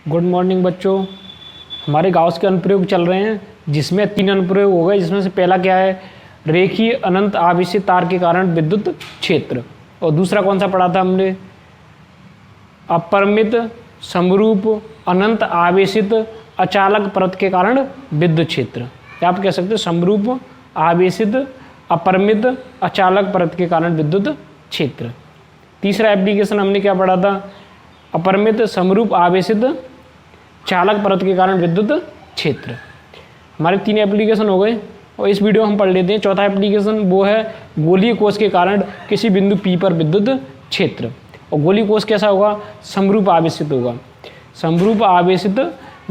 Good morning बच्चों। हमारे Gauss के अनुप्रयोग चल रहे हैं जिसमें 3 अनुप्रयोग हो गए, जिसमें से पहला क्या है, रेखीय अनंत आवेशित तार के कारण विद्युत क्षेत्र, और दूसरा कौन सा पढ़ा था हमने, अपरिमित समरूप अनंत आवेशित अचालक परत के कारण विद्युत क्षेत्र, या आप कह सकते हैं समरूप आवेशित अपरिमित अचालक परत के कारण विद्युत क्षेत्र। तीसरा एप्लीकेशन हमने क्या पढ़ा था, अपरिमित समरूप आवेशित चालक परत के कारण विद्युत क्षेत्र। हमारे 3 एप्लीकेशन हो गए और इस वीडियो हम पढ़ लेते हैं। चौथा एप्लीकेशन वो है गोलीय कोष के कारण किसी बिंदु P पर विद्युत क्षेत्र, और गोलीय कोष कैसा होगा, समरूप आवेशित होगा। समरूप आवेशित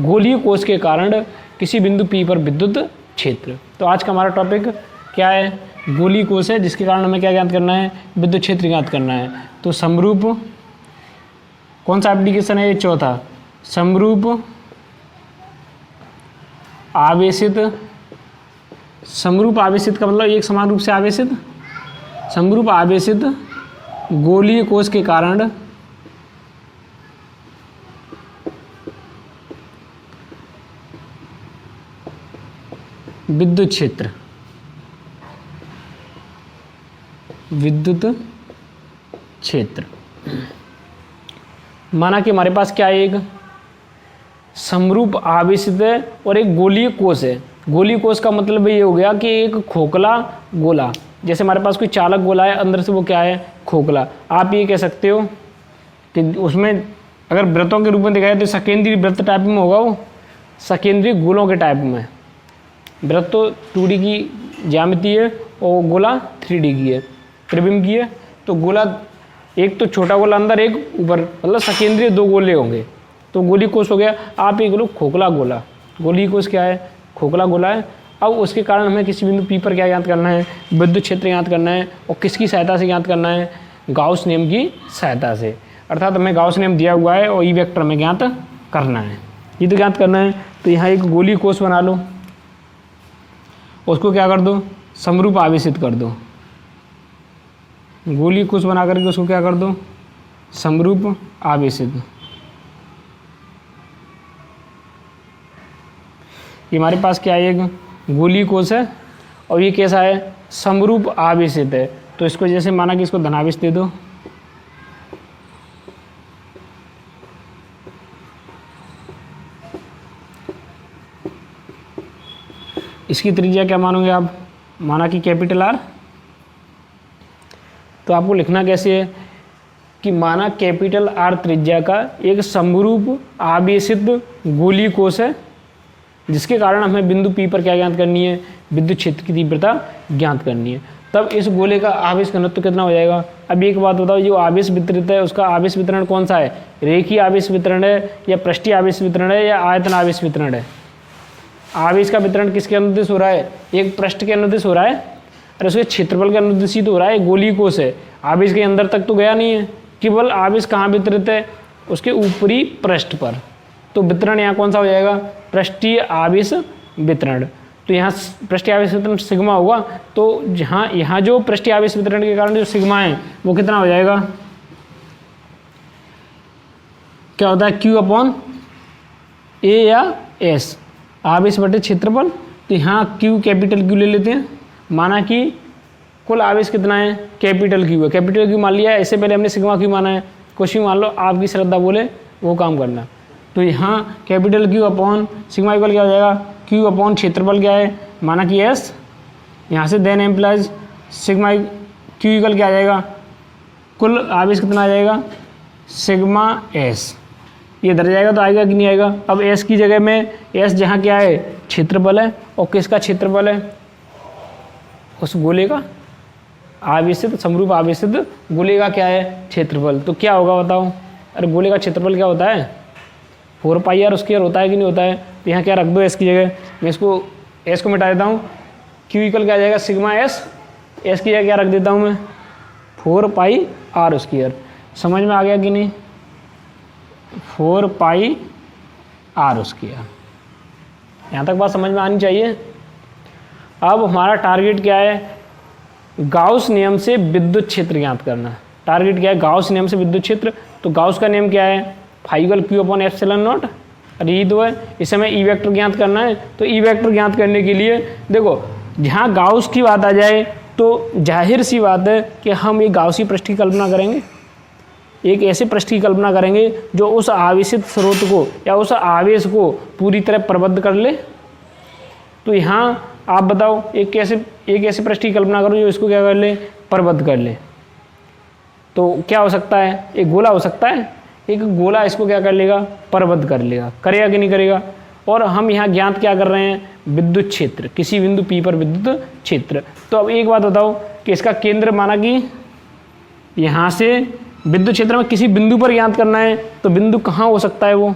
गोलीय कोष के कारण किसी बिंदु P पर विद्युत क्षेत्र। तो आज का हमारा टॉपिक क्या है, गोलीय कोष है, जिसके कारण हमें क्या ज्ञात करना है, विद्युत क्षेत्र ज्ञात करना है। तो समरूप कौन सा एप्लीकेशन है, ये चौथा, समरूप आवेशित। समरूप आवेशित का मतलब एक समान रूप से आवेशित, समरूप आवेशित गोलीय कोष के कारण विद्युत क्षेत्र, विद्युत क्षेत्र। माना कि हमारे पास क्या है, एक समरूप आवेशित है और एक गोलीय कोष है। गोलीय कोष का मतलब ये हो गया कि एक खोखला गोला, जैसे हमारे पास कोई चालक गोला है, अंदर से वो क्या है, खोखला। आप ये कह सकते हो कि उसमें अगर वृत्तों के रूप में दिखाया तो सकेंद्रीय वृत्त टाइप में होगा, वो सकेंद्रीय गोलों के टाइप में। वृत्त तो 2D की ज्यामिति है और गोला 3D की है, त्रिविम की है। तो गोला एक तो छोटा गोला अंदर, एक ऊपर, मतलब सकेंद्रीय 2 गोले होंगे, तो गोलीय कोष हो गया। आप ये बोलो खोखला गोला, गोलीय कोष क्या है, खोखला गोला है। अब उसके कारण हमें किसी बिंदु P पर क्या ज्ञात करना है, विद्युत क्षेत्र ज्ञात करना है, और किसकी सहायता से ज्ञात करना है, गाउस नियम की सहायता से। अर्थात हमें गाउस नियम दिया हुआ है और ई वेक्टर हमें ज्ञात करना है, ये तो ज्ञात करना है। तो यहाँ एक गोलीय कोष बना लो, उसको क्या कर दो, समरूप आवेशित कर दो। गोलीय कोष बना करके उसको क्या कर दो, समरूप आवेशित। ये हमारे पास क्या है, एक गोलीय कोष है और ये कैसा है, समरूप आवेशित है। तो इसको जैसे माना कि इसको धनावेश दे दो, इसकी त्रिज्या क्या मानोगे आप, माना कि कैपिटल R। तो आपको लिखना कैसे है कि माना कैपिटल R त्रिज्या का एक समरूप आवेशित गोलीय कोष है, जिसके कारण हमें बिंदु P पर क्या ज्ञात करनी है, विद्युत क्षेत्र की तीव्रता ज्ञात करनी है। तब इस गोले का आवेश घनत्व कितना हो जाएगा। अब एक बात बताओ, जो आवेश वितरित है उसका आवेश वितरण कौन सा है, रेखीय आवेश वितरण है या पृष्ठीय आवेश वितरण है या आयतन आवेश वितरण है। आवेश का वितरण किसके अनुदिश हो रहा है, एक पृष्ठ के अनुदिश हो रहा है, और उसके क्षेत्रफल के अनुदिश ही तो हो रहा है। गोलीय कोष है, आवेश के अंदर तक तो गया नहीं है, केवल आवेश कहाँ वितरित है, उसके ऊपरी पृष्ठ पर। तो वितरण यहाँ कौन सा हो जाएगा, पृष्ठीय आवेश वितरण। तो यहाँ पृष्ठीय आवेश वितरण सिग्मा होगा। तो यहाँ जो पृष्ठीय आवेश वितरण के कारण जो सिग्मा है वो कितना हो जाएगा, क्या होता है, Q/A या S, आवेश बटे क्षेत्रफल। तो यहाँ Q कैपिटल Q ले लेते हैं। माना कि कुल आवेश कितना है, कैपिटल Q है, कैपिटल Q मान लिया है। इससे पहले हमने सिग्मा Q माना है, कुछ भी मान लो, आपकी श्रद्धा बोले वो काम करना। तो यहाँ capital Q upon sigma equal क्या हो जाएगा, Q अपॉन क्षेत्रफल क्या है, माना कि S, यहाँ से then implies sigma Q equal क्या आ जाएगा, कुल आवेश कितना आ जाएगा, सिग्मा S। ये इधर जाएगा तो आएगा कि नहीं आएगा। अब S की जगह में S जहाँ क्या है, क्षेत्रफल है, और किसका क्षेत्रफल है, उस गोले का आवेशित, समरूप आवेशित गोले का क्या है, क्षेत्रफल। तो क्या होगा बताओ, अरे गोले का क्षेत्रफल क्या होता है, 4πr² होता है कि नहीं होता है। तो यहाँ क्या रख दो, S की जगह, मैं इसको S को मिटा देता हूँ, Q इक्वल क्या आ जाएगा, सिग्मा S। S की जगह क्या रख देता हूँ मैं, 4πr²। समझ में आ गया कि नहीं, 4πr²। यहाँ तक बात समझ में आनी चाहिए। अब हमारा टारगेट क्या है, गाउस नियम से विद्युत क्षेत्र ज्ञात करना। टारगेट क्या है, गाउस नियम से विद्युत क्षेत्र। तो गाउस का नियम क्या है, फाई इक्वल Q/ε0 अरे ई तो है, इस समय ई वेक्टर ज्ञात करना है। तो ई वेक्टर ज्ञात करने के लिए देखो, जहाँ गाउस की बात आ जाए तो जाहिर सी बात है कि हम एक गाउसी पृष्ठ की कल्पना करेंगे, एक ऐसे पृष्ठ की कल्पना करेंगे जो उस आवेशित स्रोत को या उस आवेश को पूरी तरह प्रबद्ध कर ले। तो यहाँ आप बताओ एक ऐसे पृष्ठ की कल्पना करो जो इसको क्या कर ले, प्रबद्ध कर ले। तो क्या हो सकता है, एक गोला हो सकता है, एक गोला इसको क्या कर लेगा, प्रबद्ध कर लेगा, करेगा कि नहीं करेगा। और हम यहाँ ज्ञात क्या कर रहे हैं, विद्युत क्षेत्र, किसी बिंदु P पर विद्युत क्षेत्र। तो अब एक बात बताओ कि इसका केंद्र माना कि यहाँ से विद्युत क्षेत्र में किसी बिंदु पर ज्ञात करना है, तो बिंदु कहाँ हो सकता है, वो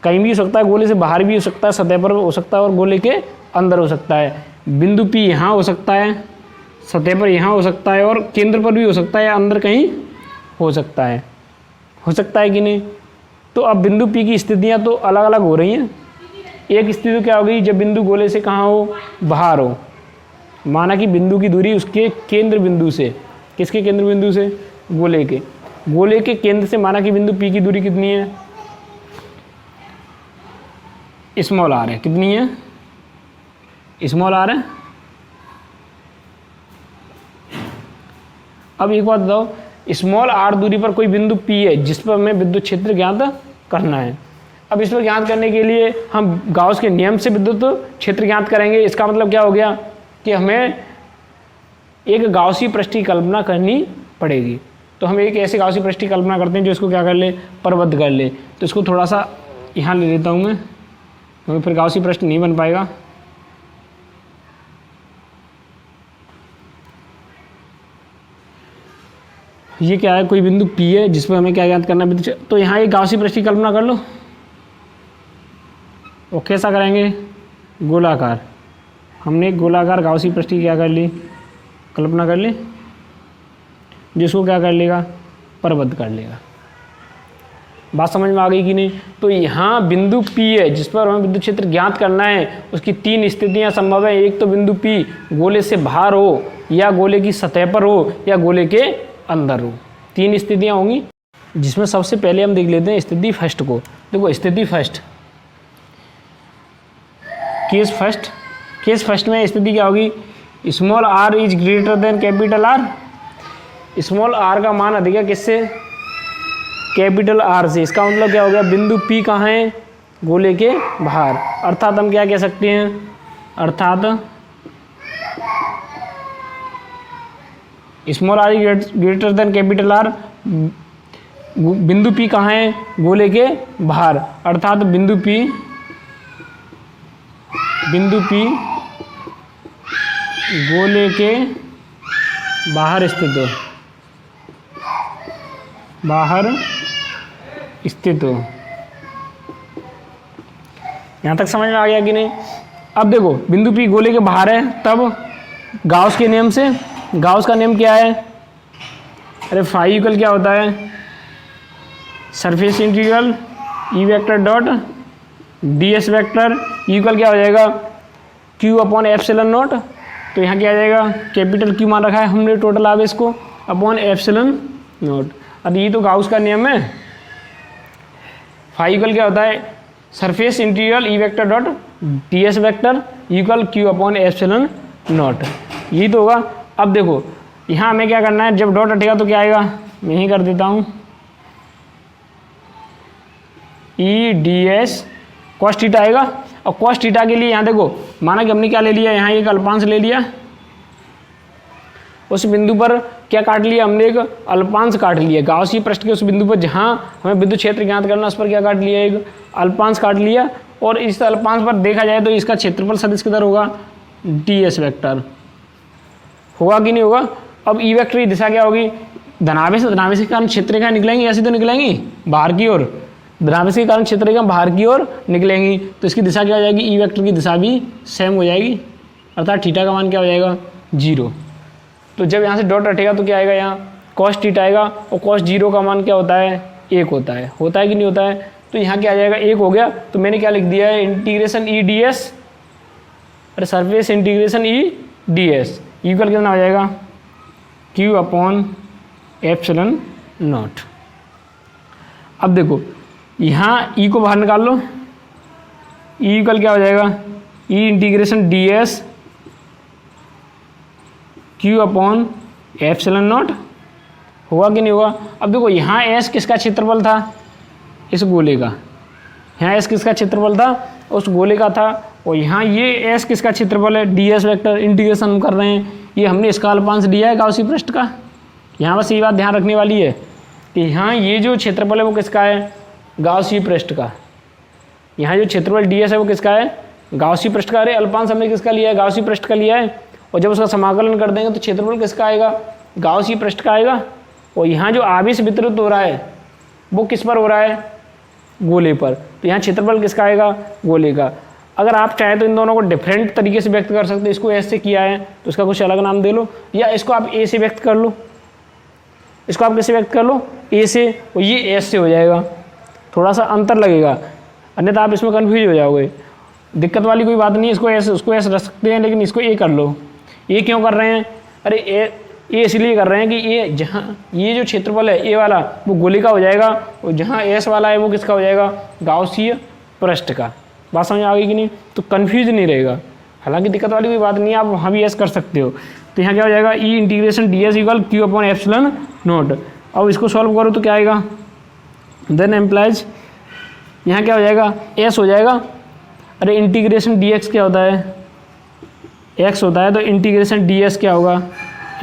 कहीं भी हो सकता है, गोले से बाहर भी हो सकता है, सतह पर हो सकता है और गोले के अंदर हो सकता है। बिंदु P यहाँ हो सकता है, सतह पर यहाँ हो सकता है और केंद्र पर भी हो सकता है या अंदर कहीं हो सकता है कि नहीं। तो अब बिंदु P की स्थितियाँ तो अलग अलग हो रही हैं। एक स्थिति क्या होगी, जब बिंदु गोले से कहाँ हो, बाहर हो, माना कि बिंदु की दूरी उसके केंद्र बिंदु से, किसके केंद्र बिंदु से, गोले के केंद्र से माना कि बिंदु P की दूरी कितनी है, स्मॉल r है, कितनी है, स्मॉल r है। अब एक बात बताओ, स्मॉल r दूरी पर कोई बिंदु P है जिस पर हमें विद्युत क्षेत्र ज्ञात करना है। अब इस पर ज्ञात करने के लिए हम गाउस के नियम से विद्युत क्षेत्र ज्ञात करेंगे। इसका मतलब क्या हो गया कि हमें एक गाउसी पृष्ठ की कल्पना करनी पड़ेगी। तो हम एक ऐसे गाउसी पृष्ठ की कल्पना करते हैं जो इसको क्या कर ले, प्रबद्ध कर ले। तो इसको थोड़ा सा यहाँ ले लेता हूँ मैं, क्योंकि फिर गाउसी पृष्ठ नहीं बन पाएगा। ये क्या है, कोई बिंदु P है जिस पर हमें क्या ज्ञात करना है, तो यहाँ एक गाउसी पृष्ठ की कल्पना कर लो। और कैसा करेंगे, गोलाकार। हमने एक गोलाकार गाउसी पृष्ठ की क्या कर ली, कल्पना कर ली, जिसको क्या कर लेगा, प्रबद्ध कर लेगा। बात समझ में आ गई कि नहीं। तो यहाँ बिंदु P है जिस पर हमें विद्युत क्षेत्र ज्ञात करना है, उसकी तीन स्थितियाँ संभव है। एक तो बिंदु P गोले से बाहर हो, या गोले की सतह पर हो, या गोले के अंदर हो। तीन स्थितियाँ होंगी, जिसमें सबसे पहले हम देख लेते हैं स्थिति फर्स्ट को। देखो स्थिति फर्स्ट, केस फर्स्ट में स्थिति क्या होगी, small r is greater than capital R। Small r का मान अधिक है किससे, कैपिटल R से। इसका मतलब क्या हो गया, बिंदु P कहाँ है, गोले के बाहर। अर्थात हम क्या कह सकते हैं, अर्थात small r is greater than capital R, बिंदु P कहाँ है, गोले के बाहर। अर्थात बिंदु P गोले के बाहर स्थित हो। यहाँ तक समझ में आ गया कि नहीं। अब देखो बिंदु P गोले के बाहर है, तब गाउस के नियम से, गाउस का नियम क्या है, अरे फाई इक्वल क्या होता है, surface integral E vector dot ds vector equal क्या हो जाएगा, q अपॉन एप्सिलॉन नॉट। तो यहाँ क्या आ जाएगा, कैपिटल Q मान रखा है हमने टोटल आवेश को, अपॉन एप्सिलॉन नॉट। अब ये तो गाउस का नियम है। फाई इक्वल क्या होता है, surface integral E vector dot ds vector equal q upon epsilon not, यही तो होगा। अब देखो यहाँ हमें क्या करना है, जब डॉट हटेगा तो क्या आएगा, मैं ही कर देता हूँ, ई ds कॉस थीटा आएगा। और कॉस थीटा के लिए यहाँ देखो, माना कि हमने क्या ले लिया, यहाँ एक अल्पांश ले लिया, उस बिंदु पर क्या काट लिया हमने, एक अल्पांश काट लिया। गाउसी पृष्ठ के उस बिंदु पर जहाँ हमें विद्युत क्षेत्र ज्ञात करना, उस पर क्या काट लिया, एक अल्पांश काट लिया। और इस अल्पांश पर देखा जाए तो इसका क्षेत्रफल सदिश किधर होगा, ds वेक्टर होगा कि नहीं होगा। अब ई वेक्टर की दिशा क्या होगी, धनावेश के कारण क्षेत्ररेखा निकलेंगी, ऐसी तो निकलेंगी बाहर की ओर, धनावेश के कारण क्षेत्ररेखा बाहर की ओर निकलेंगी। तो इसकी दिशा क्या हो जाएगी, ई वेक्टर की दिशा भी सेम हो जाएगी, अर्थात थीटा का मान क्या हो जाएगा, 0। तो जब यहाँ से डॉट हटेगा तो क्या आएगा, यहाँ कॉस थीटा आएगा। और कॉस 0 का मान क्या होता है, 1 होता है कि नहीं होता है। तो यहाँ क्या आ जाएगा, 1 हो गया। तो मैंने क्या लिख दिया है, इंटीग्रेशन ई ds, अरे सरफेस इंटीग्रेशन ई ds इक्वल कितना हो जाएगा, q अपॉन एप्सिलॉन नॉट। अब देखो यहाँ ई को बाहर निकाल लो, ई इक्वल क्या हो जाएगा, E integration D S Q upon epsilon not, होगा कि नहीं होगा। अब देखो यहाँ एस किसका क्षेत्रफल था, इस गोले का, यहाँ एस किसका क्षेत्रफल था, उस गोले का था, और यहाँ ये एस किसका क्षेत्रफल है, डी एस वेक्टर इंटीग्रेशन हम कर रहे हैं, ये हमने इसका अल्पांश दिया है गाउसी पृष्ठ का। यहाँ बस ये बात ध्यान रखने वाली है कि यहाँ ये जो क्षेत्रफल है वो किसका है, गाउसी पृष्ठ का। यहाँ जो क्षेत्रफल डी एस है वो किसका है, गाउसी पृष्ठ का। अरे अल्पांश हमने किसका लिया है, गाउसी पृष्ठ का लिया है, और जब उसका समाकलन कर देंगे तो क्षेत्रफल किसका आएगा, गाउसी पृष्ठ का आएगा। और यहाँ जो आवेश वितरित हो रहा है वो किस पर हो रहा है, गोले पर, तो यहाँ क्षेत्रफल किसका आएगा, गोले का। अगर आप चाहें तो इन दोनों को डिफरेंट तरीके से व्यक्त कर सकते हैं, इसको एस से किया है तो इसका कुछ अलग नाम दे लो, या इसको आप ए से व्यक्त कर लो, इसको आप कैसे व्यक्त कर लो, ए से, और ये एस से हो जाएगा, थोड़ा सा अंतर लगेगा, अन्यथा आप इसमें कन्फ्यूज हो जाओगे। दिक्कत वाली कोई बात नहीं है, इसको एस उसको एस रख सकते हैं, लेकिन इसको ए कर लो। ये क्यों कर रहे हैं, अरे ए इसलिए कर रहे हैं कि ये जहाँ ये जो क्षेत्रफल है ए वाला वो गोले का हो जाएगा, और जहाँ एस वाला है वो किसका हो जाएगा, गाउसीय पृष्ठ का। बात समझ आ गई कि नहीं, तो कन्फ्यूज नहीं रहेगा। हालांकि दिक्कत वाली कोई बात नहीं है, आप वहाँ भी एस कर सकते हो। तो यहाँ क्या हो जाएगा, E integration D S equal Q upon epsilon not. अब इसको सॉल्व करो तो क्या आएगा, देन एम्प्लाइज यहाँ क्या हो जाएगा, एस हो जाएगा। अरे इंटीग्रेशन डी एक्स क्या होता है, एक्स होता है, तो इंटीग्रेशन डी एस क्या होगा,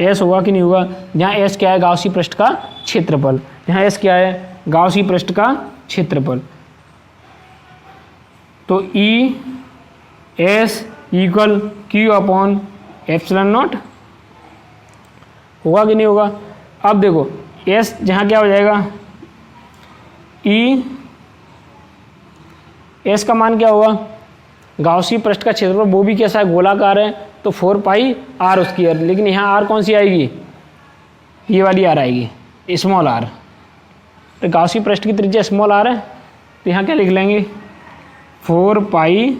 एस होगा कि नहीं होगा। यहाँ एस क्या है, गाउसी पृष्ठ का क्षेत्रफल, यहाँ एस क्या है, गाउसी पृष्ठ का क्षेत्रफल। तो E S equal Q upon epsilon not, होगा कि नहीं होगा। अब देखो एस जहाँ क्या हो जाएगा, ई एस का मान क्या होगा, गाउसी पृष्ठ का क्षेत्रफल, वो भी कैसा है, गोलाकार है, तो 4 पाई आर स्क्वायर। लेकिन यहाँ आर कौन सी आएगी, ये वाली आर आएगी, स्मॉल आर। तो गाउसी पृष्ठ की त्रिज्या स्मॉल आर है, तो यहाँ क्या लिख लेंगे, 4 pi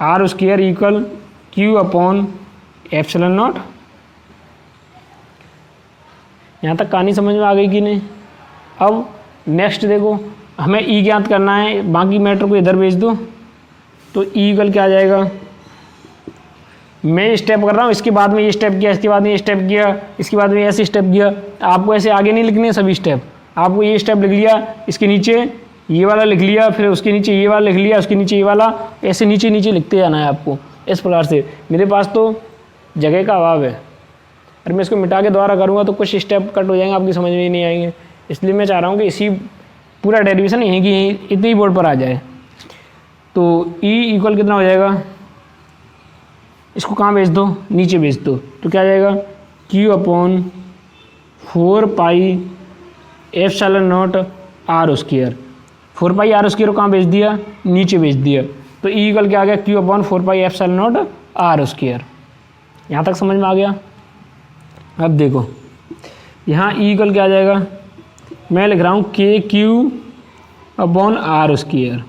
R square equal Q upon epsilon not. यहाँ तक कहानी समझ में आ गई कि नहीं। अब नेक्स्ट देखो, हमें ई ज्ञात करना है, बाकी मैटर को इधर भेज दो। तो ई इक्वल क्या आ जाएगा, मैं स्टेप कर रहा हूँ, इसके बाद में ये स्टेप किया, इसके बाद में ये स्टेप किया, इसके बाद में ऐसे स्टेप किया। आपको ऐसे आगे नहीं लिखने सभी स्टेप, आपको ये स्टेप लिख लिया, इसके नीचे ये वाला लिख लिया, फिर उसके नीचे ये वाला लिख लिया, उसके नीचे ये वाला, ऐसे नीचे नीचे लिखते जाना है आपको इस प्रकार से। मेरे पास तो जगह का अभाव है, अगर मैं इसको मिटा के दोबारा करूँगा तो कुछ स्टेप कट हो जाएंगे, आपकी समझ में ही नहीं आएंगे। इसलिए मैं चाह रहा हूँ कि इसी पूरा डेरिवेशन यहीं की यहीं इतने ही बोर्ड पर आ जाए। तो ई इक्वल कितना हो जाएगा, इसको कहाँ भेज दो, नीचे भेज दो, तो क्या आ जाएगा, Q upon 4 pi epsilon naught R square. 4 pi R square को कहाँ भेज दिया, नीचे भेज दिया। तो ई इक्वल क्या आ गया, Q upon 4 pi epsilon naught R square. यहाँ तक समझ में आ गया। अब देखो यहाँ ई इक्वल क्या आ जाएगा, मैं लिख रहा हूँ के क्यू अपॉन आर स्क्वायर।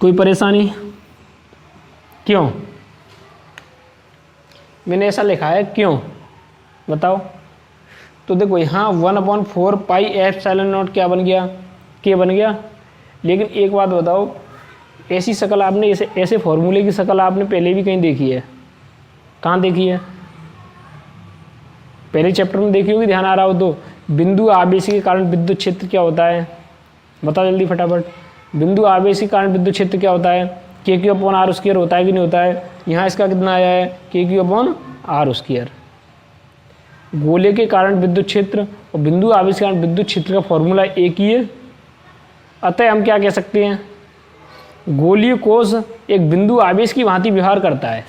कोई परेशानी, क्यों मैंने ऐसा लिखा है, क्यों बताओ। तो देखो यहाँ 1/4 पाई एप्सिलॉन नॉट क्या बन गया, के बन गया। लेकिन एक बात बताओ, ऐसी शक्ल आपने ऐसे फॉर्मूले की शक्ल आपने पहले भी कहीं देखी है, कहाँ देखी है, पहले चैप्टर में देखी होगी, ध्यान आ रहा हो तो। बिंदु आवेश के कारण विद्युत क्षेत्र क्या होता है, बताओ जल्दी फटाफट। बिंदु आवेश के कारण विद्युत क्षेत्र क्या होता है, K Q upon are square होता है कि नहीं होता है। यहाँ इसका कितना आया है, K Q upon are square. गोले के कारण विद्युत क्षेत्र और बिंदु आवेश के कारण विद्युत क्षेत्र का फॉर्मूला एक ही है। अतः हम क्या कह सकते हैं, गोलीय कोश एक बिंदु आवेश की भांति व्यवहार करता है।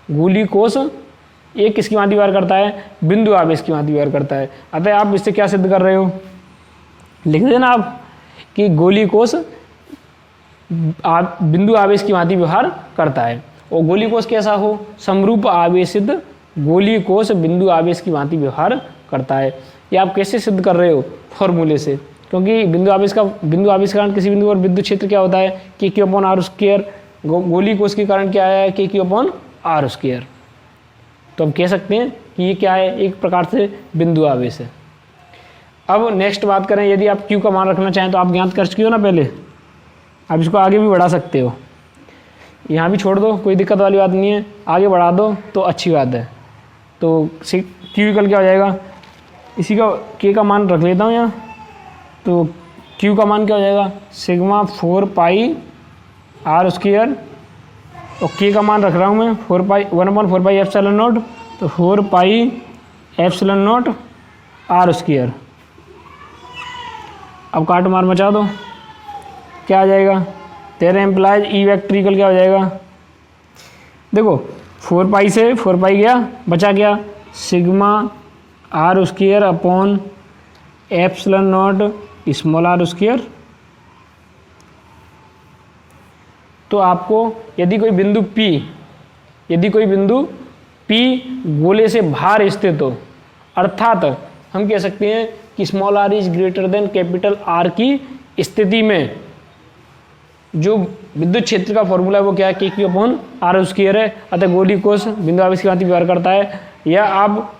गोलीय कोश एक किसकी भांति व्यवहार करता है, बिंदु आवेश की भांति व्यवहार करता है। अतः आप इससे क्या सिद्ध कर रहे हो, लिख देना आप कि गोलीय कोश बिंदु आवेश की भांति व्यवहार करता है। और गोलीय कोश कैसा हो, समरूप आवेशित गोलीय कोश बिंदु आवेश की भांति व्यवहार करता है। ये आप कैसे सिद्ध कर रहे हो, फॉर्मूले से, क्योंकि बिंदु आवेश के कारण किसी बिंदु पर विद्युत क्षेत्र क्या होता है, K Q upon are square. गोलीय कोश के कारण क्या आया है, K Q upon are square. तो हम कह सकते हैं कि ये क्या है, एक प्रकार से बिंदु आवेश है। अब नेक्स्ट बात करें, यदि आप क्यू का मान रखना चाहें तो आप ज्ञात कर चुके हो ना पहले, आप इसको आगे भी बढ़ा सकते हो, यहाँ भी छोड़ दो, कोई दिक्कत वाली बात नहीं है, आगे बढ़ा दो तो अच्छी बात है। तो क्यू इक्वल क्या हो जाएगा, इसी का के का मान रख लेता हूँ यहाँ, तो क्यू का मान क्या हो जाएगा सिग्मा 4 पाई आर स्क्वायर, और के का मान रख रहा हूँ मैं 1/4 पाई एप्सिलॉन नॉट, तो 4 pi epsilon naught R square. अब काट मार मचा दो, क्या आ जाएगा, तेरे एम्प्लाइज ई वेक्ट्रिकल क्या हो जाएगा, देखो 4 पाई से 4 पाई गया, बचा क्या sigma R square upon epsilon naught small R square. तो आपको यदि कोई बिंदु P गोले से बाहर स्थित हो, अर्थात हम कह सकते हैं कि small R is greater than capital R की स्थिति में जो विद्युत क्षेत्र का फॉर्मूला है वो क्या है, K Q upon are square है, अतः गोलीय कोश बिंदु आवेश की भांति व्यवहार करता है। या आप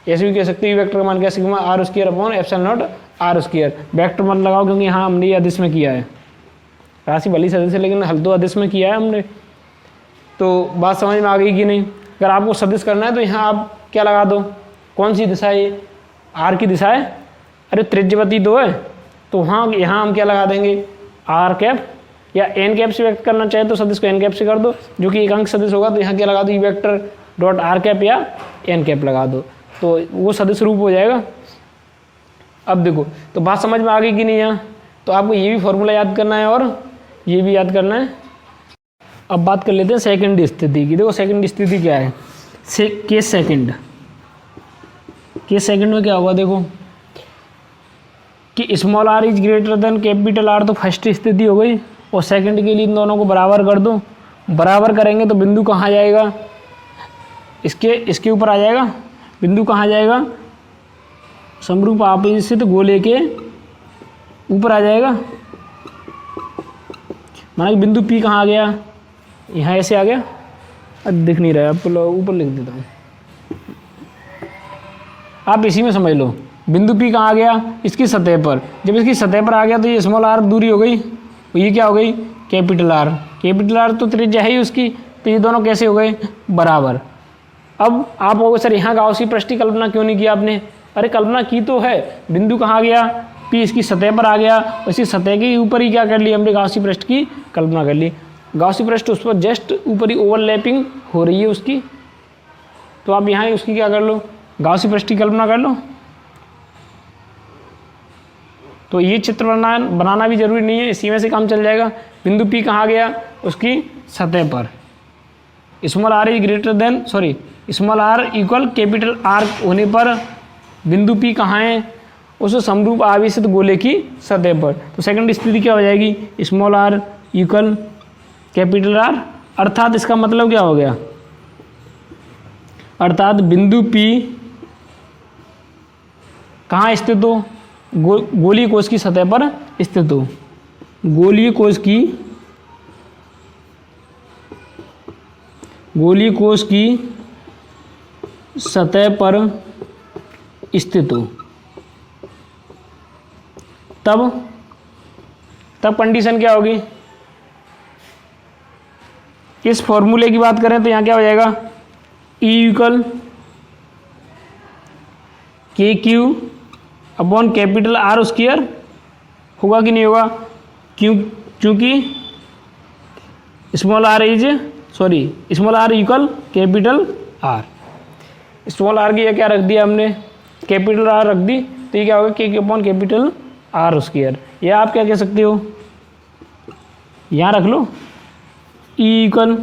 ऐसे भी कह सकते हैं वेक्टर का मान क्या sigma R square upon epsilon naught R square. Vector मत लगाओ क्योंकि यहाँ हमने ये अदिश में किया है, राशि भली सदिश है लेकिन हल तो अदिश में किया है हमने, तो बात समझ में आ गई कि नहीं। अगर आपको सदिश करना है तो यहाँ आप क्या लगा दो, कौन सी दिशा है, आर की दिशा है, अरे त्रिज्यवती दो है, तो हाँ यहाँ हम क्या लगा देंगे आर कैप, या एन कैप से व्यक्त करना चाहे तो सदिश को एन कैप से कर दो, जो कि एक अंक सदिश होगा, तो यहाँ क्या लगा दो E vector dot are cap या एन कैप लगा दो, तो वो सदिश रूप हो जाएगा। अब देखो तो बात समझ में आ गई कि नहीं यहाँ, तो आपको ये भी फॉर्मूला याद करना है और ये भी याद करना है। अब बात कर लेते हैं सेकंड स्थिति की। देखो सेकंड स्थिति क्या है, केस सेकंड में क्या होगा, देखो कि small R is greater than capital R, तो फर्स्ट स्थिति हो गई, और सेकंड के लिए इन दोनों को बराबर कर दो। बराबर करेंगे तो बिंदु कहाँ जाएगा, इसके ऊपर आ जाएगा, बिंदु कहाँ जाएगा समरूप आपेक्षित गोले के ऊपर आ जाएगा, माना कि बिंदु P कहाँ आ गया, यहाँ ऐसे आ गया, अब दिख नहीं रहा है आपको, ऊपर लिख देता हूँ, आप इसी में समझ लो, बिंदु P कहाँ आ गया इसकी सतह पर, जब इसकी सतह पर आ गया तो ये स्मॉल आर दूरी हो गई, ये क्या हो गई कैपिटल आर तो त्रिज्या है ही उसकी, तो ये दोनों कैसे हो गए बराबर। अब आप होगे सर यहाँ गाउसी पृष्ठ की कल्पना क्यों नहीं किया आपने, अरे कल्पना की तो है, बिंदु कहाँ गया P इसकी सतह पर आ गया, उसी सतह के ऊपर ही क्या कर लिया हमने गाउसी पृष्ठ की कल्पना कर ली, गाउसी पृष्ठ उस पर जस्ट ऊपर ही ओवरलैपिंग हो रही है उसकी, तो आप यहाँ उसकी क्या कर लो गाउसी पृष्ठ की कल्पना कर लो। तो ये चित्र बनाना भी जरूरी नहीं है, इसी में से काम चल जाएगा। बिंदु P कहाँ गया उसकी सतह पर, small R is greater than small R equal capital R होने पर बिंदु P कहाँ है, उस समरूप आवेशित गोले की सतह पर। तो सेकंड स्थिति क्या हो जाएगी, small R equal capital R, अर्थात इसका मतलब क्या हो गया, अर्थात बिंदु P कहाँ स्थित हो, गोलीय कोश की सतह पर स्थित हो, गोलीय कोश की सतह पर स्थित हो, तब कंडीशन क्या होगी, इस फॉर्मूले की बात करें तो यहाँ क्या हो जाएगा, E equal K Q upon capital R square होगा कि नहीं होगा, क्योंकि small R equal capital R, small R की क्या रख दिया हमने कैपिटल आर रख दी, तो ये क्या होगा के अपॉन कैपिटल आर स्क्वायर, या आप क्या कह सकते हो यहाँ रख लो E equal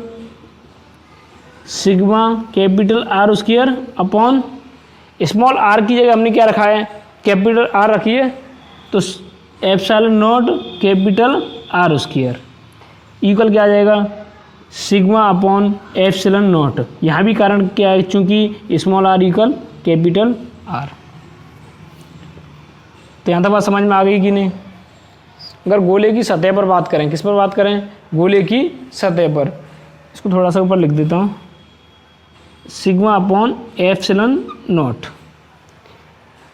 sigma capital R square upon small R की जगह हमने क्या रखा है कैपिटल आर रखिए, तो epsilon not capital R square equal क्या आ जाएगा सिग्मा अपॉन एप्सिलॉन नॉट। यहाँ भी कारण क्या है, चूंकि small R equal capital R. तो यहाँ तक बात समझ में आ गई कि नहीं। अगर गोले की सतह पर बात करें, किस पर बात करें, गोले की सतह पर, इसको थोड़ा सा ऊपर लिख देता हूँ, सिग्मा अपॉन एप्सिलॉन नॉट।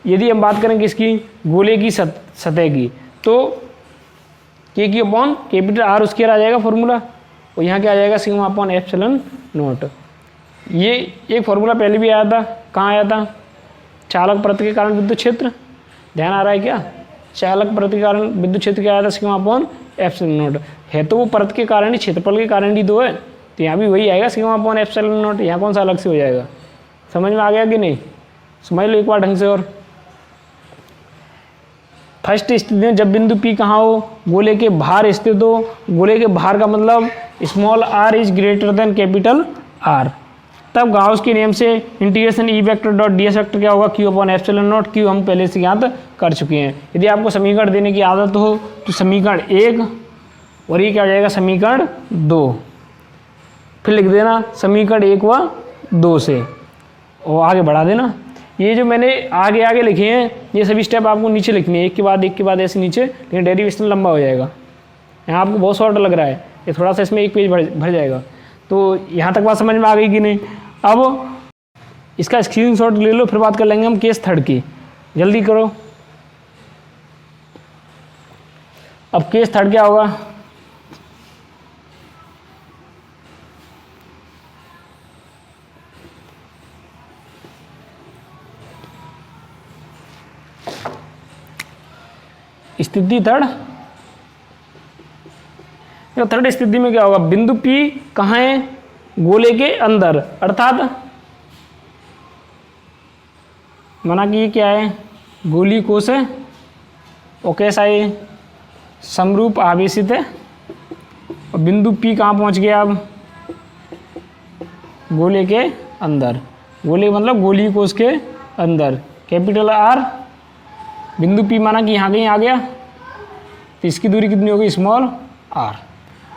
यदि हम बात करें किसकी, गोले की सतह की, तो के क्यू अपॉन कैपिटल आर उसके आ जाएगा फॉर्मूला, और यहाँ क्या आ जाएगा सिग्मा अपॉन एप्सिलॉन नॉट। ये एक फॉर्मूला पहले भी आया था, कहाँ आया था, चालक परत के कारण विद्युत क्षेत्र, ध्यान आ रहा है क्या, चालक परत के कारण विद्युत क्षेत्र क्या आया था, सिग्मा अपॉन एप्सिलॉन नॉट। है तो वो परत के कारण ही, क्षेत्रफल के कारण ही तो है, तो यहाँ भी वही आएगा सिग्मा अपॉन एप्सिलॉन नॉट। यहाँ कौन सा अलग से हो जाएगा, समझ में आ गया कि नहीं, समझ लो एक बार ढंग से। और फर्स्ट स्थिति में जब बिंदु P कहाँ हो, गोले के बाहर स्थित हो, गोले के बाहर का मतलब small r is greater than capital R, तब गाउस के नियम से integration E vector dot ds vector क्या होगा, q upon epsilon not. q हम पहले से ज्ञात कर चुके हैं। यदि आपको समीकरण देने की आदत हो तो समीकरण 1 और ये क्या हो जाएगा समीकरण 2, फिर लिख देना समीकरण 1 व 2 से और आगे बढ़ा देना। ये जो मैंने आगे आगे लिखे हैं ये सभी स्टेप आपको नीचे लिखनी है, एक के बाद ऐसे नीचे, लेकिन डेरिवेशन लंबा हो जाएगा। यहाँ आपको बहुत शॉर्ट लग रहा है, ये थोड़ा सा इसमें एक पेज भर जाएगा। तो यहाँ तक बात समझ में आ गई कि नहीं। अब इसका स्क्रीनशॉट ले लो, फिर बात कर लेंगे हम केस थर्ड की, जल्दी करो। अब केस थर्ड क्या होगा, स्थिति थर्ड। थर्ड स्थिति में क्या होगा, बिंदु P कहाँ है, गोले के अंदर, अर्थात माना कि ये क्या है, गोली कोश है और कैसा है, समरूप आवेशित है, और बिंदु P कहाँ पहुँच गया, अब गोले के अंदर, गोले मतलब गोली कोश के अंदर, कैपिटल R, बिंदु P माना कि यहाँ कहीं आ गया, तो इसकी दूरी कितनी होगी, स्मॉल r।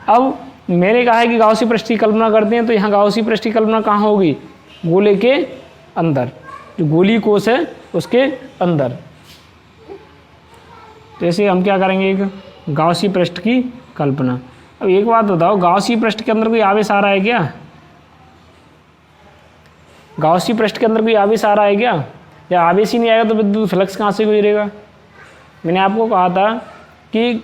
अब मैंने कहा है कि गाउसी पृष्ठ की कल्पना करते हैं, तो यहाँ गाउसी पृष्ठ की कल्पना कहाँ होगी, गोले के अंदर, जो गोली कोश है उसके अंदर। जैसे हम क्या करेंगे, एक गाउसी पृष्ठ की कल्पना। अब एक बात बताओ, गाउसी पृष्ठ के अंदर कोई आवेश आ रहा है क्या, गाउसी पृष्ठ के अंदर कोई आवेश आ रहा है क्या, या आवेश ही नहीं आएगा तो विद्युत फ्लक्स कहाँ से गुजरेगा। मैंने आपको कहा था कि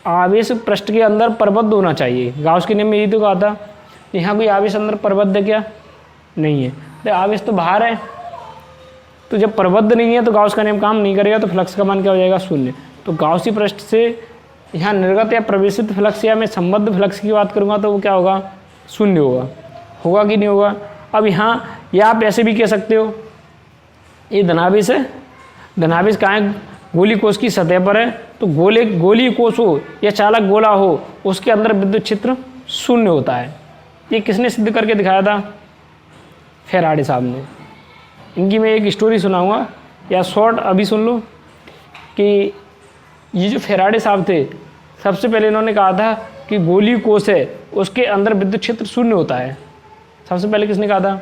आवेश पृष्ठ के अंदर प्रबद्ध होना चाहिए, गाउस के नियम में यही तो कहा था। यहाँ कोई आवेश अंदर प्रबद्ध है क्या, नहीं है, तो आवेश तो बाहर है, तो जब प्रबद्ध नहीं है तो गाउस का नियम काम नहीं करेगा, तो फ्लक्स का मान क्या हो जाएगा, शून्य। तो गाउसी पृष्ठ से यहाँ निर्गत या प्रवेशित फ्लक्स या मैं संबद्ध फ्लक्स की बात करूँगा तो वो क्या होगा, शून्य होगा, होगा कि नहीं होगा। अब यहाँ या आप ऐसे भी कह सकते हो, ये धनावेश है, धनावेश कहाँ है, गोली कोश की सतह पर है, तो गोली कोश हो या चालक गोला हो उसके अंदर विद्युत क्षेत्र शून्य होता है। ये किसने सिद्ध करके दिखाया था, फेराडे साहब ने। इनकी मैं एक स्टोरी सुनाऊंगा, या शॉर्ट अभी सुन लो, कि ये जो फेराडे साहब थे, सबसे पहले इन्होंने कहा था कि गोली कोश है उसके अंदर विद्युत क्षेत्र शून्य होता है। सबसे पहले किसने कहा था,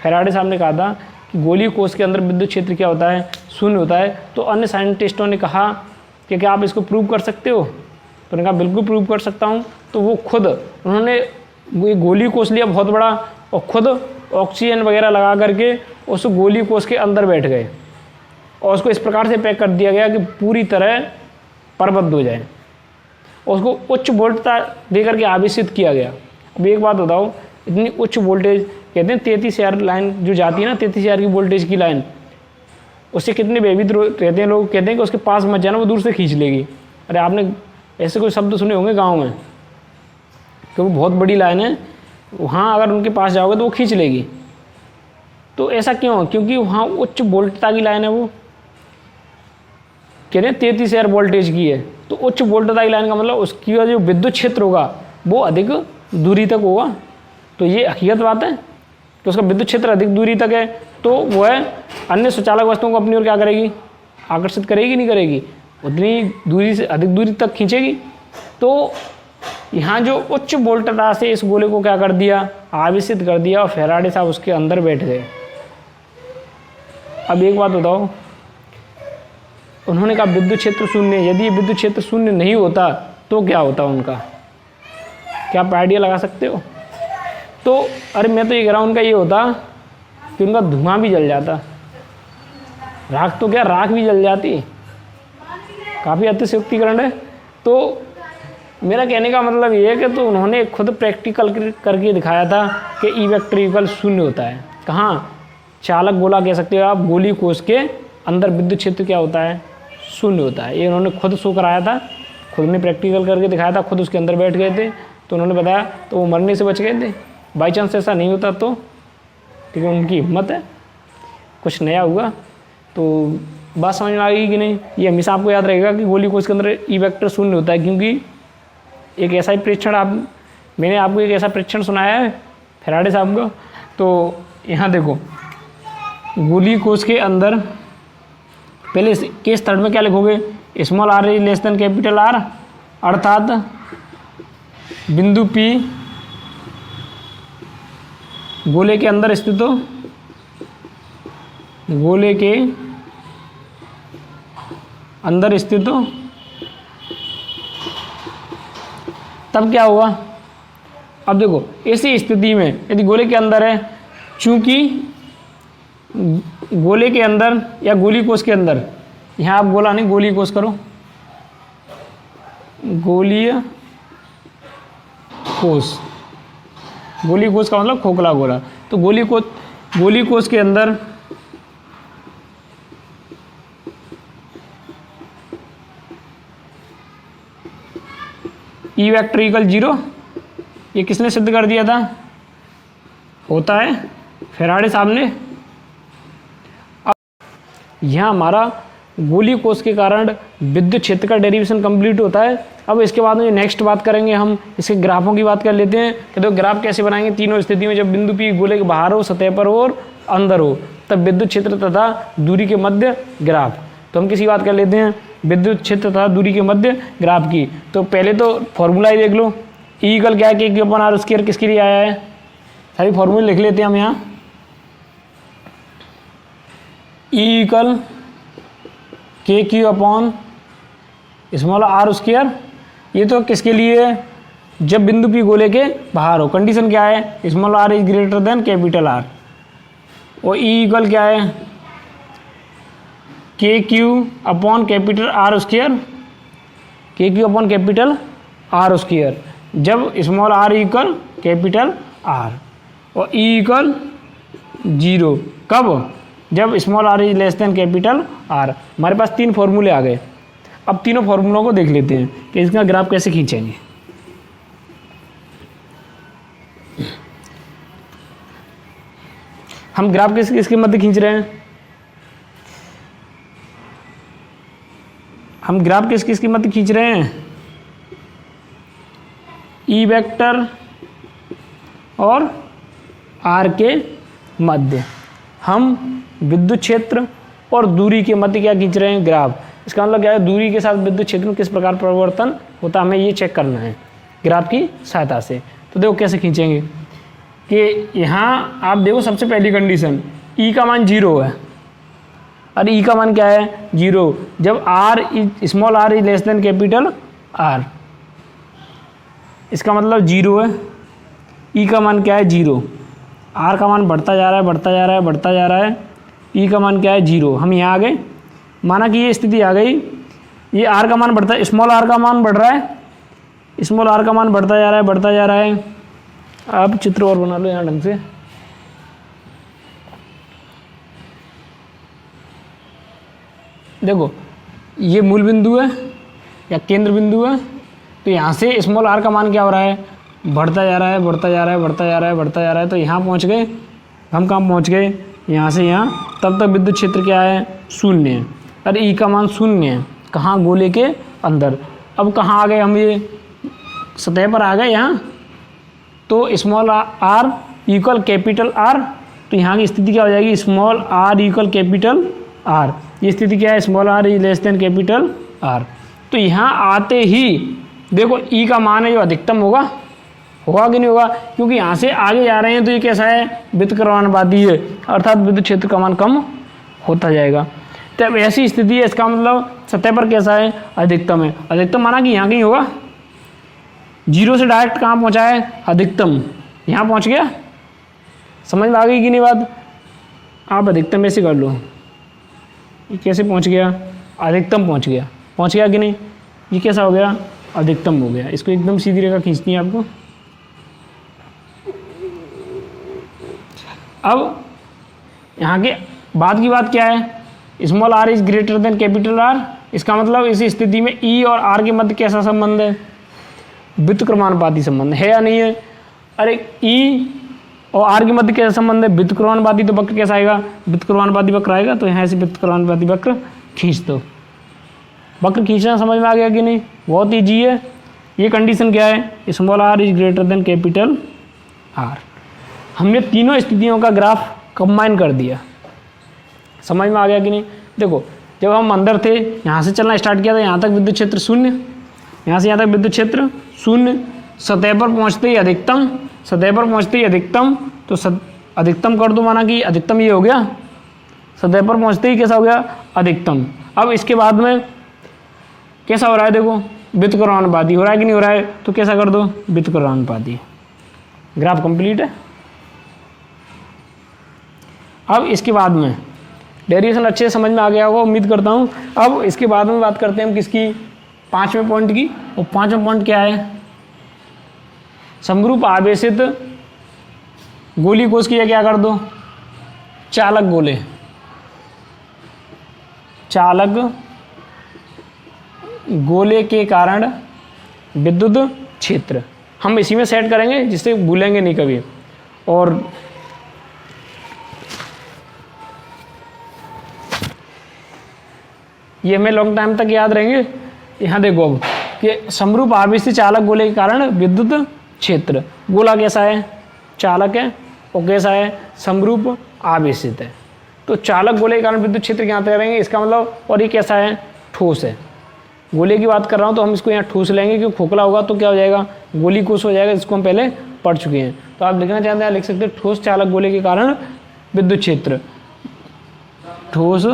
फेराडे साहब ने कहा था कि गोली कोश के अंदर विद्युत क्षेत्र क्या होता है, शून्य होता है। तो अन्य साइंटिस्टों ने कहा कि क्या आप इसको प्रूव कर सकते हो, तो उन्होंने कहा बिल्कुल प्रूव कर सकता हूँ। तो वो खुद उन्होंने वो गोली कोश लिया बहुत बड़ा, और खुद ऑक्सीजन वगैरह लगा करके उस गोली कोश के अंदर बैठ गए, और उसको इस प्रकार से पैक कर दिया गया कि पूरी तरह प्रबद्ध हो जाए, और उसको उच्च वोल्टता दे करके आवेशित किया गया। अब एक बात बताओ, इतनी उच्च वोल्टेज, कहते हैं 33,000 लाइन जो जाती है ना, 33,000 की वोल्टेज की लाइन, उससे कितने भयभीत रहते हैं लोग, कहते हैं कि उसके पास मत जाना, वो दूर से खींच लेगी। अरे आपने ऐसे कोई शब्द सुने होंगे गांव में कि वो बहुत बड़ी लाइन है, वहाँ अगर उनके पास जाओगे तो वो खींच लेगी। तो ऐसा क्यों, क्योंकि वहाँ उच्च वोल्टता की लाइन है, वो कहते हैं 33,000 वोल्टेज की है। तो उच्च वोल्टता की लाइन का मतलब उसकी जो विद्युत क्षेत्र होगा वो अधिक दूरी तक होगा। तो ये हकीकत बात है, तो उसका विद्युत क्षेत्र अधिक दूरी तक है, तो वह अन्य सुचालक वस्तुओं को अपनी ओर क्या करेगी, आकर्षित करेगी, नहीं करेगी, उतनी दूरी से अधिक दूरी तक खींचेगी। तो यहाँ जो उच्च वोल्टता से इस गोले को क्या कर दिया, आवेशित कर दिया, और फेराडे साहब उसके अंदर बैठ गए। अब एक बात बताओ, उन्होंने कहा विद्युत क्षेत्र शून्य, यदि विद्युत क्षेत्र शून्य नहीं होता तो क्या होता उनका, क्या आप आइडिया लगा सकते हो। तो अरे मैं तो ये कह रहा हूँ उनका ये होता कि उनका धुआं भी जल जाता, राख तो क्या, राख भी जल जाती। काफ़ी अतिशयोक्तिकरण है। तो मेरा कहने का मतलब ये है कि तो उन्होंने खुद प्रैक्टिकल करके दिखाया था कि ई वेक्टर इक्वल शून्य होता है। कहाँ, चालक गोला कह सकते हो आप, गोली कोष के अंदर विद्युत क्षेत्र क्या होता है, शून्य होता है। ये उन्होंने खुद शो कराया था, खुद ने प्रैक्टिकल करके दिखाया था, खुद उसके अंदर बैठ गए थे तो उन्होंने बताया, तो वो मरने से बच गए थे। बाई चांस ऐसा नहीं होता तो ठीक है, उनकी हिम्मत है, कुछ नया हुआ। तो बात समझ में आ गई कि नहीं। ये हमेशा आपको याद रहेगा कि गोली कोष के अंदर ई वेक्टर शून्य होता है, क्योंकि एक ऐसा ही परीक्षण मैंने आपको एक ऐसा परीक्षण सुनाया है फैराडे साहब का। तो यहाँ देखो, गोली कोष के अंदर पहले केस थर्ड में क्या लिखोगे, small R is less than capital R, अर्थात बिंदु पी गोले के अंदर स्थित हो, गोले के अंदर स्थित हो, तब क्या हुआ। अब देखो, ऐसी स्थिति में यदि गोले के अंदर है, चूंकि गोले के अंदर या गोली कोष के अंदर, यहाँ आप गोला नहीं गोली कोष करो, गोलीय कोष, गोली कोष का मतलब खोखला गोला। तो गोली कोष के अंदर ई वेक्टर इक्वल 0, ये किसने सिद्ध कर दिया था, होता है फैराडे साहब ने। अब यहाँ हमारा गोली कोष के कारण विद्युत क्षेत्र का डेरिवेशन कंप्लीट होता है। अब इसके बाद में नेक्स्ट बात करेंगे हम, इसके ग्राफों की बात कर लेते हैं कि तो ग्राफ कैसे बनाएंगे तीनों स्थिति में, जब बिंदु पी गोले के बाहर हो, सतह पर हो और अंदर हो, तब विद्युत क्षेत्र तथा दूरी के मध्य ग्राफ। तो हम किसी बात कर लेते हैं विद्युत क्षेत्र तथा दूरी के मध्य ग्राफ की। तो पहले तो फॉर्मूला ही देख लो, ई इक्वल क्या है, K Q upon are square किसके लिए आया है, सारी फॉर्मूले लिख लेते हैं हम यहाँ। E equal K Q upon small R square, ये तो किसके लिए है, जब बिंदु पी गोले के बाहर हो। कंडीशन क्या है, small R is greater than capital R. और ई इक्वल क्या है, K Q upon capital R square, K Q upon capital R square, जब small R equal capital R. और ई इक्वल 0 कब, जब small R is less than capital R. हमारे पास 3 फॉर्मूले आ गए। अब तीनों फॉर्मूलों को देख लेते हैं कि इसका ग्राफ कैसे खींचेंगे। हम ग्राफ किसके मध्य खींच रहे हैं, हम ग्राफ किसकी मध्य खींच रहे हैं, ई वेक्टर और आर के मध्य। हम विद्युत क्षेत्र और दूरी के मध्य क्या खींच रहे हैं, ग्राफ। इसका मतलब क्या है, दूरी के साथ विद्युत क्षेत्र में किस प्रकार परिवर्तन होता है, हमें ये चेक करना है ग्राफ की सहायता से। तो देखो कैसे खींचेंगे कि यहाँ आप देखो, सबसे पहली कंडीशन ई का मान 0 है, और ई का मान क्या है 0, जब R small R is less than capital R, इसका मतलब 0 है। ई का मान क्या है 0, आर का मान बढ़ता जा रहा है, बढ़ता जा रहा है, बढ़ता जा रहा है, ई का मान क्या है 0। हम यहाँ आ गए, माना कि ये स्थिति आ गई, ये आर का मान बढ़ता है, स्मॉल आर का मान बढ़ रहा है, स्मॉल आर का मान बढ़ता जा रहा है, बढ़ता जा रहा है। आप चित्र और बना लो यहाँ ढंग से। देखो ये मूल बिंदु है या केंद्र बिंदु है, तो यहाँ से स्मॉल आर का मान क्या हो रहा है, बढ़ता जा रहा है, बढ़ता जा रहा है, बढ़ता जा रहा है, बढ़ता जा रहा है। तो यहाँ पहुँच गए हम, कहाँ पहुँच गए, यहाँ से यहाँ। तब तक विद्युत क्षेत्र क्या है, 0 है, और ई का मान 0 है। कहाँ, गोले के अंदर। अब कहाँ आ गए हम, ये सतह पर आ गए यहाँ। तो small R equal capital R, तो यहाँ की स्थिति क्या हो जाएगी, small R equal capital R. ये स्थिति क्या है, small R is less than capital R. तो यहाँ आते ही देखो ई का मान है जो अधिकतम होगा कि नहीं होगा, क्योंकि यहाँ से आगे जा रहे हैं तो ये कैसा है, व्युत्क्रमानुपाती है, अर्थात विद्युत क्षेत्र का मान कम होता जाएगा। तब ऐसी स्थिति है, इसका मतलब सतह पर कैसा है, अधिकतम है। अधिकतम माना कि यहाँ कहीं होगा, 0 से डायरेक्ट कहाँ पहुँचा है, अधिकतम, यहाँ पहुँच गया। समझ में आ गई कि नहीं बात, आप अधिकतम ऐसे कर लो। ये कैसे पहुंच गया, अधिकतम पहुंच गया कि नहीं, ये कैसा हो गया, अधिकतम हो गया। इसको एकदम सीधी रेखा खींचनी है आपको। अब यहाँ के बाद की बात क्या है, small R is greater than capital R. इसका मतलब इस स्थिति में ई और आर के मध्य कैसा संबंध है, व्युत्क्रमानुपाती संबंध है या नहीं है। अरे ई और आर के मध्य कैसा संबंध है, व्युत्क्रमानुपाती, तो वक्र कैसा आएगा, व्युत्क्रमानुपाती वक्र आएगा। तो यहाँ से व्युत्क्रमानुपाती वक्र खींच दो। वक्र खींचना समझ में आ गया कि नहीं, बहुत ईजी है। ये कंडीशन क्या है, small R is greater than capital R. हमने तीनों स्थितियों का ग्राफ कंबाइन कर दिया, समझ में आ गया कि नहीं। देखो जब हम अंदर थे, यहाँ से चलना स्टार्ट किया था, यहाँ तक विद्युत क्षेत्र शून्य, यहाँ से यहाँ तक विद्युत क्षेत्र शून्य, सतह पर पहुँचते ही अधिकतम, सतह पर पहुँचते ही अधिकतम, तो अधिकतम कर दो, माना कि अधिकतम ये हो गया, सतह पर पहुँचते ही कैसा हो गया, अधिकतम। अब इसके बाद में कैसा हो रहा है, देखो व्युत्क्रमानुपाती हो रहा है कि नहीं हो रहा है, तो कैसा कर दो, व्युत्क्रमानुपाती। ग्राफ कंप्लीट है। अब इसके बाद में डेरिवेशन अच्छे से समझ में आ गया होगा, उम्मीद करता हूँ। अब इसके बाद में बात करते हैं हम किसकी, 5वें पॉइंट की। और 5वां पॉइंट क्या है, समरूप आवेशित गोली कोष की क्या कर दो, चालक गोले, चालक गोले के कारण विद्युत क्षेत्र, हम इसी में सेट करेंगे जिससे भूलेंगे नहीं कभी। और ये हमें लॉन्ग टाइम तक याद रहेंगे। यहाँ देखो अब कि समरूप आवेशित चालक गोले के कारण विद्युत क्षेत्र, गोला कैसा है, चालक है, और कैसा है, समरूप आवेशित है। तो चालक गोले के कारण विद्युत क्षेत्र यहाँ तक करेंगे, इसका मतलब, और ये कैसा है, ठोस है। गोले की बात कर रहा हूँ तो हम इसको यहाँ ठोस लेंगे, क्योंकि खोखला होगा तो क्या हो जाएगा, गोली कोष हो जाएगा, जिसको हम पहले पढ़ चुके हैं। तो आप लिखना चाहते हैं, लिख सकते हैं ठोस चालक गोले के कारण विद्युत क्षेत्र। ठोस,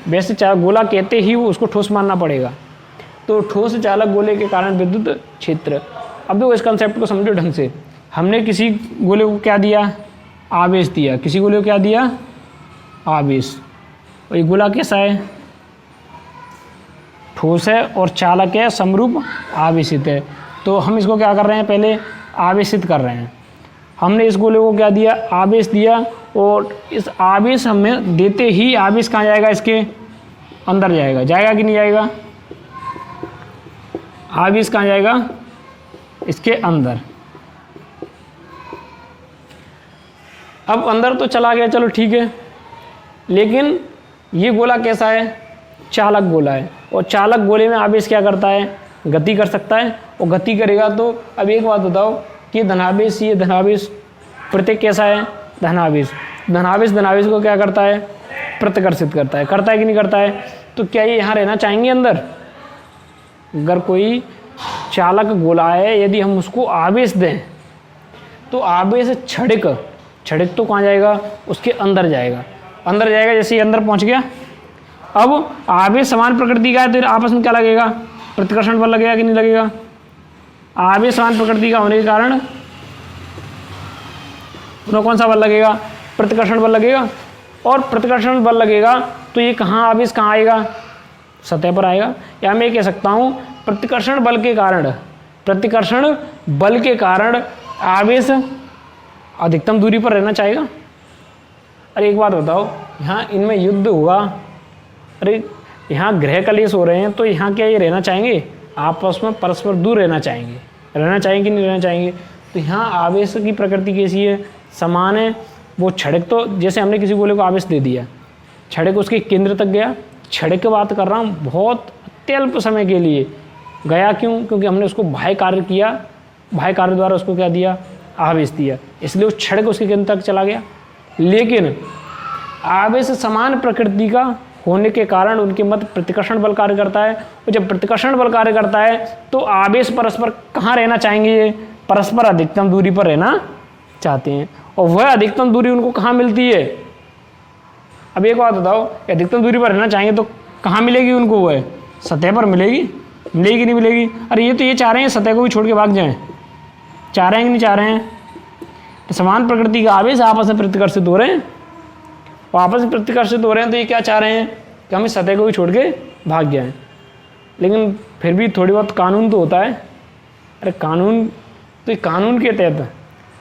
वैसे गोला कहते ही वो उसको ठोस मानना पड़ेगा, तो ठोस चालक गोले के कारण विद्युत क्षेत्र। अब देखो इस कंसेप्ट को समझो ढंग से। हमने किसी गोले को क्या दिया, आवेश दिया, किसी गोले को क्या दिया, आवेश। और ये गोला कैसा है, ठोस है और चालक है, समरूप आवेशित है। तो हम इसको क्या कर रहे हैं, पहले आवेशित कर रहे हैं। हमने इस गोले को क्या दिया, आवेश दिया, और इस आवेश हमें देते ही आवेश कहाँ जाएगा, इसके अंदर जाएगा, जाएगा कि नहीं जाएगा, आवेश कहाँ जाएगा, इसके अंदर। अब अंदर तो चला गया, चलो ठीक है, लेकिन ये गोला कैसा है, चालक गोला है, और चालक गोले में आवेश क्या करता है, गति कर सकता है, और गति करेगा तो अब एक बात बताओ कि धनावेश, ये धनावेश प्रत्येक कैसा है, धनावेश, धनावेश धनावेश को क्या करता है, प्रतिकर्षित करता है कि नहीं करता है। तो क्या ये यहाँ रहना चाहेंगे अंदर, अगर कोई चालक गोला है, यदि हम उसको आवेश दें तो आवेश क्षणिक तो कहाँ जाएगा, उसके अंदर जाएगा, अंदर जाएगा। जैसे ही अंदर पहुँच गया, अब आवेश समान प्रकृति का है तो आपस में क्या लगेगा, प्रतिकर्षण बल लगेगा कि नहीं लगेगा। आवेश समान प्रकृति का होने के कारण कौन सा बल लगेगा, प्रतिकर्षण बल लगेगा। और प्रतिकर्षण बल लगेगा तो ये कहाँ, आवेश कहाँ आएगा, सतह पर आएगा। या मैं कह सकता हूँ प्रतिकर्षण बल के कारण आवेश अधिकतम दूरी पर रहना चाहेगा। अरे एक बात बताओ, यहाँ इनमें युद्ध हुआ, अरे यहाँ ग्रह कलेश हो रहे हैं, तो यहाँ क्या ये रहना चाहेंगे, आपस में परस्पर दूर रहना चाहेंगे कि नहीं रहना चाहेंगे। तो यहाँ आवेश की प्रकृति कैसी है, समान है। वो क्षणिक, तो जैसे हमने किसी गोले को आवेश दे दिया, क्षणिक उसके केंद्र तक गया, क्षणिक की बात कर रहा हूँ, बहुत अत्यल्प समय के लिए गया। क्यों, क्योंकि हमने उसको बाह्य कार्य किया, बाह्य कार्य द्वारा उसको क्या दिया, आवेश दिया, इसलिए उस क्षणिक उसके केंद्र तक चला गया। लेकिन आवेश समान प्रकृति का होने के कारण उनके मध्य प्रतिकर्षण बल कार्य करता है, और जब प्रतिकर्षण बल कार्य करता है तो आवेश परस्पर कहाँ रहना चाहेंगे, ये परस्पर अधिकतम दूरी पर रहना चाहते हैं। और वह अधिकतम दूरी उनको कहाँ मिलती है। अब एक बात बताओ, अधिकतम दूरी पर रहना चाहेंगे तो कहाँ मिलेगी उनको, वह सतह पर मिलेगी कि नहीं मिलेगी। अरे ये तो ये चाह रहे हैं सतह को भी छोड़ के भाग जाएं, चाह रहे हैं कि नहीं चाह रहे हैं। तो समान प्रकृति का आवेश आपस में प्रतिकर्षित हो रहे हैं, और आपस में प्रतिकर्षित हो रहे हैं, तो ये क्या चाह रहे हैं कि हम इस सतह को भी छोड़ के भाग जाएं। लेकिन फिर भी थोड़ी बहुत कानून तो होता है। अरे कानून, तो ये कानून के तहत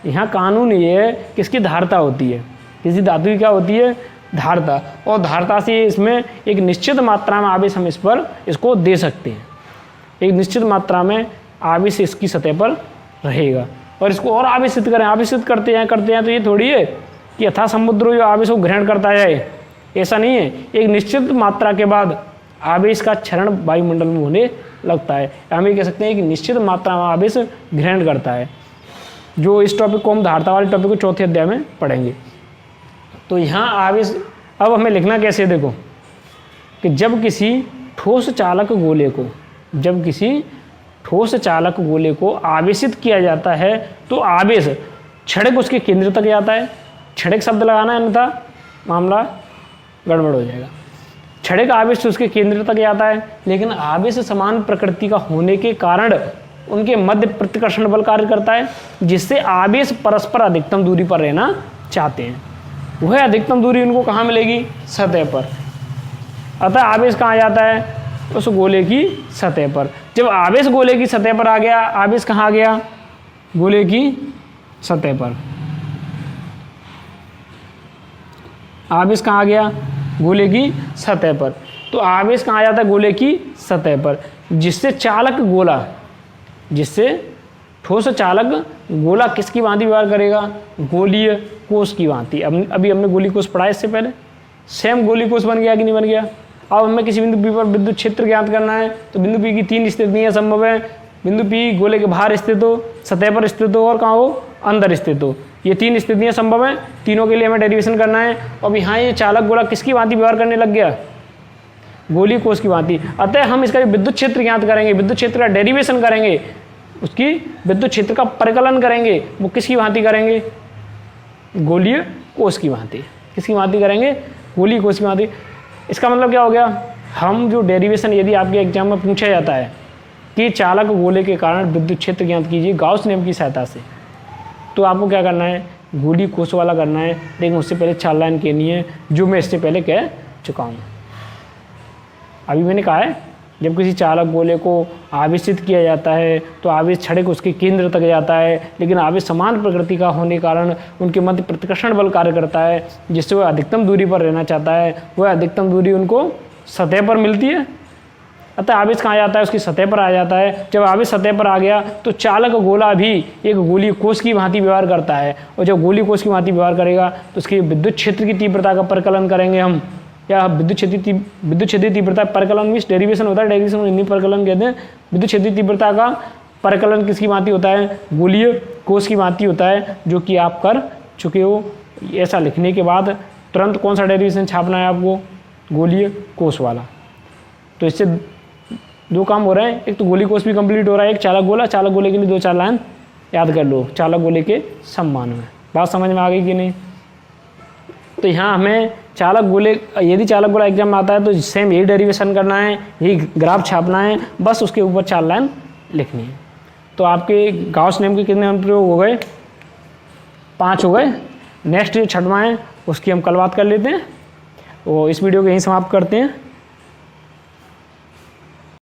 यहाँ कानून ये है कि इसकी धारता होती है, किसी धातु की क्या होती है, धारता, और धारता से इसमें एक निश्चित मात्रा में आवेश हम इस पर इसको दे सकते हैं। एक निश्चित मात्रा में आवेश इसकी सतह पर रहेगा और इसको और आवेशित करें, आवेशित करते हैं तो ये थोड़ी है कि यथा समुद्र जो आवेश को ग्रहण करता है, ऐसा नहीं है। एक निश्चित मात्रा के बाद आवेश का क्षरण वायुमंडल में होने लगता है। हम ये कह सकते हैं कि निश्चित मात्रा में आवेश ग्रहण करता है। जो इस टॉपिक को हम धारता वाले टॉपिक को चौथे अध्याय में पढ़ेंगे। तो यहाँ आवेश अब हमें लिखना कैसे, देखो कि जब किसी ठोस चालक गोले को आवेशित किया जाता है तो आवेश क्षणिक उसके केंद्र तक जाता है। क्षणिक शब्द लगाना है, अन्यथा मामला गड़बड़ हो जाएगा। क्षणिक आवेश उसके केंद्र तक जाता है, लेकिन आवेश समान प्रकृति का होने के कारण उनके मध्य प्रतिकर्षण बल कार्य करता है, जिससे आवेश परस्पर अधिकतम दूरी पर रहना चाहते हैं। वह अधिकतम दूरी उनको कहाँ मिलेगी, सतह पर। अतः आवेश कहाँ जाता है, उस गोले की सतह पर। जब आवेश गोले की सतह पर आ गया, आवेश कहाँ गया, गोले की सतह पर। आवेश कहाँ गया, गोले की सतह पर। तो आवेश कहाँ जाता है, गोले की सतह पर, जिससे ठोस चालक गोला किसकी भांति व्यवहार करेगा, गोलीय कोष की भांति। अभी हमने गोली कोष पढ़ा इससे पहले, सेम गोली कोष बन गया कि नहीं बन गया। अब हमें किसी बिंदु P पर विद्युत क्षेत्र ज्ञात करना है, तो बिंदु P की 3 स्थितियाँ संभव है। बिंदु P गोले के बाहर स्थित हो, सतह पर स्थित हो और कहाँ हो, अंदर स्थित हो। ये 3 स्थितियाँ संभव है, तीनों के लिए हमें डेरिवेशन करना है। अब यहाँ ये चालक गोला किसकी भांति व्यवहार करने लग गया, गोली कोष की भांति। अतः हम इसका विद्युत क्षेत्र ज्ञात करेंगे, विद्युत क्षेत्र का डेरिवेशन करेंगे, उसकी विद्युत क्षेत्र का परिकलन करेंगे। वो किसकी भांति करेंगे, गोलीय कोष की भांति। किसकी भांति करेंगे, गोलीय कोष की भांति। इसका मतलब क्या हो गया, हम जो डेरिवेशन यदि आपके एग्जाम में पूछा जाता है कि चालक गोले के कारण विद्युत क्षेत्र ज्ञात कीजिए गाउस नियम की सहायता से, तो आपको क्या करना है, गोलीय कोष वाला करना है। लेकिन उससे पहले 4 लाइन कहनी है, जो मैं इससे पहले कह चुका हूँ। अभी मैंने कहा है, जब किसी चालक गोले को आवेशित किया जाता है तो आवेश क्षणिक उसके केंद्र तक जाता है, लेकिन आवेश समान प्रकृति का होने के कारण उनके मध्य प्रतिकर्षण बल कार्य करता है, जिससे वह अधिकतम दूरी पर रहना चाहता है। वह अधिकतम दूरी उनको सतह पर मिलती है। अतः आवेश कहाँ जाता है, उसकी सतह पर आ जाता है। जब आवेश सतह पर आ गया तो चालक गोला भी एक गोलीय कोष की भांति व्यवहार करता है, और जब गोलीय कोष की भांति व्यवहार करेगा तो उसकी विद्युत क्षेत्र की तीव्रता का परिकलन करेंगे हम, या विद्युत क्षेत्रीय तीव्रता परिकलन मीन्स डेरिवेशन होता है, डेरिवेशन को हिंदी परिकलन कहते हैं। विद्युत क्षेत्रीय तीव्रता का परिकलन किसकी भांति होता है, गोलीय कोष की भांति होता है, जो कि आप कर चुके हो। ऐसा लिखने के बाद तुरंत कौन सा डेरिवेशन छापना है आपको, गोलीय कोष वाला। तो इससे 2 काम हो रहे हैं, एक तो गोलीय कोष भी कंप्लीट हो रहा है, एक चालक गोले के लिए 2-4 लाइन याद कर लो चालक गोले के सम्मान में। बात समझ में आ गई कि नहीं। तो यहाँ हमें चालक गोले, यदि चालक गोला एग्जाम में आता है तो सेम यही डेरिवेशन करना है, यही ग्राफ छापना है, बस उसके ऊपर 4 लाइन लिखनी है। तो आपके गाउस नियम के कितने अनुप्रयोग हो गए, 5 हो गए। नेक्स्ट जो 6वां है उसकी हम कल बात कर लेते हैं। वो इस वीडियो को यहीं समाप्त करते हैं।